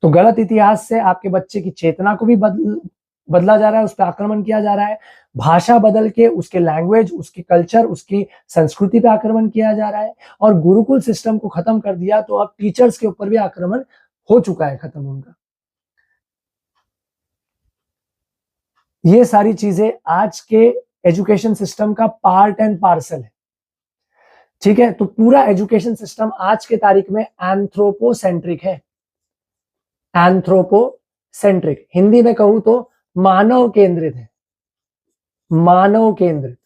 तो गलत इतिहास से आपके बच्चे की चेतना को भी बदला जा रहा है, उस पर आक्रमण किया जा रहा है, भाषा बदल के उसके लैंग्वेज, उसकी कल्चर, उसकी संस्कृति पे आक्रमण किया जा रहा है, और गुरुकुल सिस्टम को खत्म कर दिया तो अब टीचर्स के ऊपर भी आक्रमण हो चुका है खत्म उनका। ये सारी चीजें आज के एजुकेशन सिस्टम का पार्ट एंड पार्सल है। ठीक है, तो पूरा एजुकेशन सिस्टम आज के तारीख में एंथ्रोपोसेंट्रिक है। एंथ्रोपोसेंट्रिक, हिंदी में कहूं तो मानव केंद्रित है, मानव केंद्रित।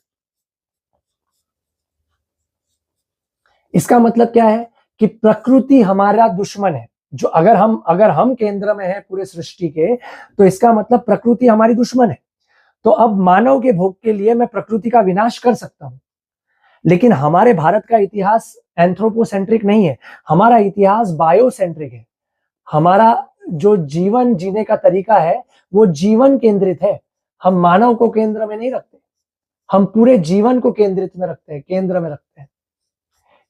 इसका मतलब क्या है कि प्रकृति हमारा दुश्मन है। जो अगर हम केंद्र में है पूरे सृष्टि के, तो इसका मतलब प्रकृति हमारी दुश्मन है। तो अब मानव के भोग के लिए मैं प्रकृति का विनाश कर सकता हूं, लेकिन हमारे भारत का इतिहास एंथ्रोपोसेंट्रिक नहीं है, हमारा इतिहास बायोसेंट्रिक है। हमारा जो जीवन जीने का तरीका है वो जीवन केंद्रित है। हम मानव को केंद्र में नहीं रखते, हम पूरे जीवन को केंद्रित में रखते हैं, केंद्र में रखते हैं।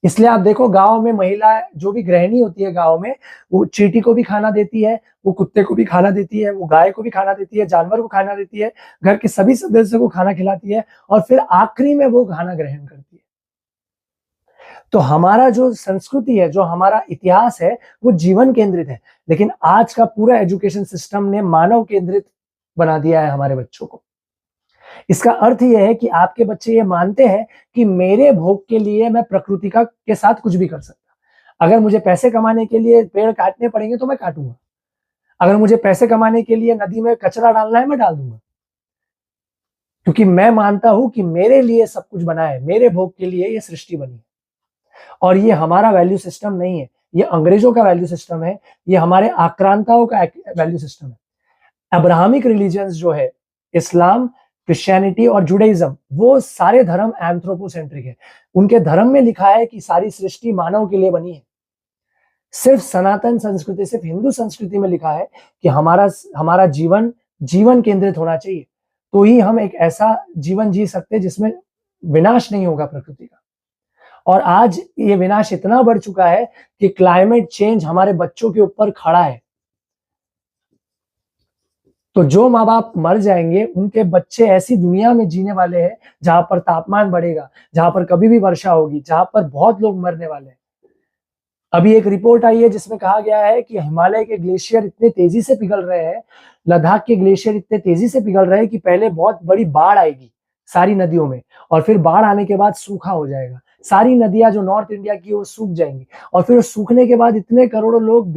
इसलिए आप देखो गांव में महिला जो भी गृहिणी होती है गांव में, वो चींटी को भी खाना देती है, वो कुत्ते को भी खाना देती है, वो गाय को भी खाना देती है, जानवर को खाना देती है, घर के सभी सदस्यों को खाना खिलाती है, और फिर आखिरी में वो खाना ग्रहण करती है। तो हमारा जो संस्कृति है, जो हमारा इतिहास है, वो जीवन केंद्रित है। लेकिन आज का पूरा एजुकेशन सिस्टम ने मानव केंद्रित बना दिया है हमारे बच्चों को। इसका अर्थ यह है कि आपके बच्चे ये मानते हैं कि मेरे भोग के लिए मैं प्रकृति का के साथ कुछ भी कर सकता। अगर मुझे पैसे कमाने के लिए पेड़ काटने पड़ेंगे तो मैं काटूंगा, अगर मुझे पैसे कमाने के लिए नदी में कचरा डालना है मैं डाल दूंगा, क्योंकि मैं मानता हूं कि मेरे लिए सब कुछ बना है, मेरे भोग के लिए ये सृष्टि बनी है। और ये हमारा वैल्यू सिस्टम नहीं है, ये अंग्रेजों का वैल्यू सिस्टम है, ये हमारे आक्रांताओं का वैल्यू सिस्टम है। अब्राहमिक रिलीजन्स जो है, इस्लाम, क्रिश्चियनिटी और जुडाइज्म, वो सारे धर्म एंथ्रोपोसेंट्रिक है। उनके धर्म में लिखा है कि सारी सृष्टि मानव के लिए बनी है। सिर्फ सनातन संस्कृति, सिर्फ हिंदू संस्कृति में लिखा है कि हमारा जीवन जीवन केंद्रित होना चाहिए, तो ही हम एक ऐसा जीवन जी सकते हैं जिसमें विनाश नहीं होगा प्रकृति का। और आज ये विनाश इतना बढ़ चुका है कि क्लाइमेट चेंज हमारे बच्चों के ऊपर खड़ा है। तो जो माँ बाप मर जाएंगे, उनके बच्चे ऐसी दुनिया में जीने वाले हैं जहां पर तापमान बढ़ेगा, जहां पर कभी भी वर्षा होगी, जहां पर बहुत लोग मरने वाले हैं। अभी एक रिपोर्ट आई है जिसमें कहा गया है कि हिमालय के ग्लेशियर इतने तेजी से पिघल रहे हैं, लद्दाख के ग्लेशियर इतने तेजी से पिघल रहे हैं कि पहले बहुत बड़ी बाढ़ आएगी सारी नदियों में, और फिर बाढ़ आने के बाद सूखा हो जाएगा, सारी नदियां जो नॉर्थ इंडिया की वो सूख जाएंगी, और फिर सूखने के बाद इतने करोड़ों लोग